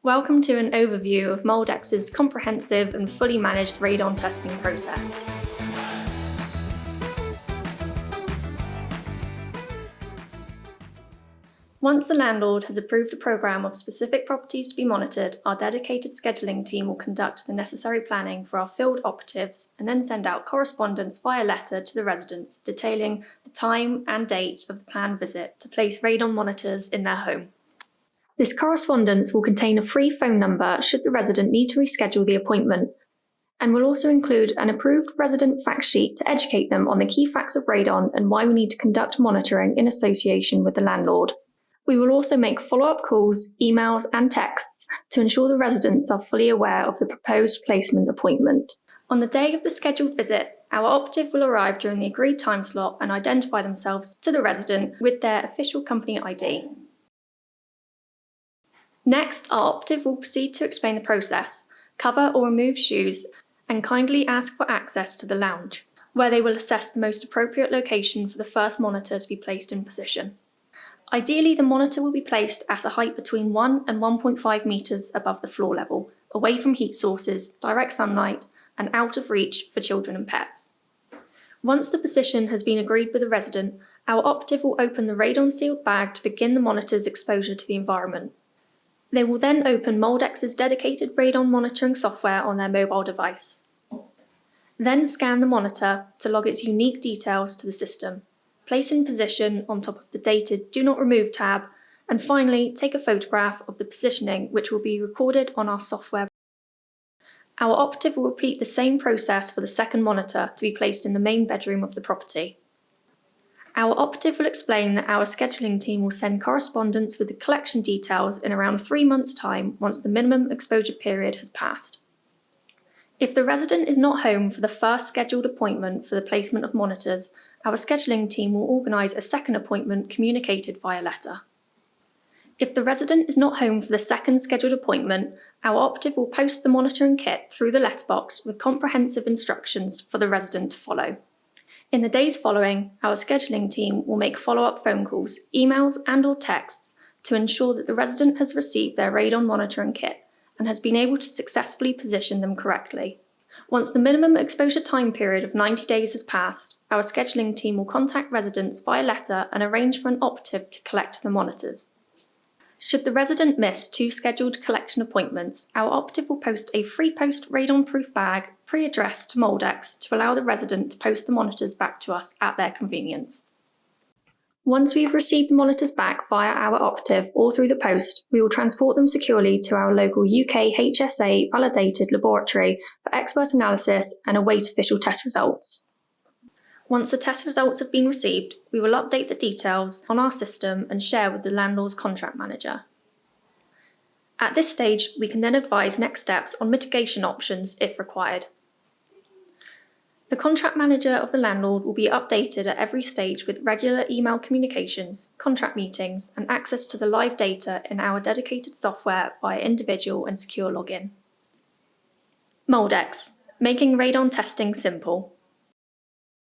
Welcome to an overview of Moldex's comprehensive and fully managed radon testing process. Once the landlord has approved a programme of specific properties to be monitored, our dedicated scheduling team will conduct the necessary planning for our field operatives and then send out correspondence via letter to the residents detailing the time and date of the planned visit to place radon monitors in their home. This correspondence will contain a free phone number should the resident need to reschedule the appointment, and will also include an approved resident fact sheet to educate them on the key facts of radon and why we need to conduct monitoring in association with the landlord. We will also make follow-up calls, emails and texts to ensure the residents are fully aware of the proposed placement appointment. On the day of the scheduled visit, our operative will arrive during the agreed time slot and identify themselves to the resident with their official company ID. Next, our operative will proceed to explain the process, cover or remove shoes, and kindly ask for access to the lounge, where they will assess the most appropriate location for the first monitor to be placed in position. Ideally, the monitor will be placed at a height between 1 and 1.5 metres above the floor level, away from heat sources, direct sunlight, and out of reach for children and pets. Once the position has been agreed with the resident, our operative will open the radon-sealed bag to begin the monitor's exposure to the environment. They will then open Moldex's dedicated radon monitoring software on their mobile device. Then scan the monitor to log its unique details to the system, place in position on top of the dated Do Not Remove tab, and finally take a photograph of the positioning, which will be recorded on our software. Our operative will repeat the same process for the second monitor to be placed in the main bedroom of the property. Our operative will explain that our scheduling team will send correspondence with the collection details in around 3 months' time once the minimum exposure period has passed. If the resident is not home for the first scheduled appointment for the placement of monitors, our scheduling team will organise a second appointment communicated via letter. If the resident is not home for the second scheduled appointment, our operative will post the monitoring kit through the letterbox with comprehensive instructions for the resident to follow. In the days following, our scheduling team will make follow-up phone calls, emails and/or texts to ensure that the resident has received their radon monitoring kit and has been able to successfully position them correctly. Once the minimum exposure time period of 90 days has passed, our scheduling team will contact residents via letter and arrange for an operative to collect the monitors. Should the resident miss 2 scheduled collection appointments, our operative will post a free post radon-proof bag pre-addressed to Moldex to allow the resident to post the monitors back to us at their convenience. Once we have received the monitors back via our operative or through the post, we will transport them securely to our local UK HSA validated laboratory for expert analysis and await official test results. Once the test results have been received, we will update the details on our system and share with the landlord's contract manager. At this stage, we can then advise next steps on mitigation options if required. The contract manager of the landlord will be updated at every stage with regular email communications, contract meetings, and access to the live data in our dedicated software via individual and secure login. Moldex, making radon testing simple.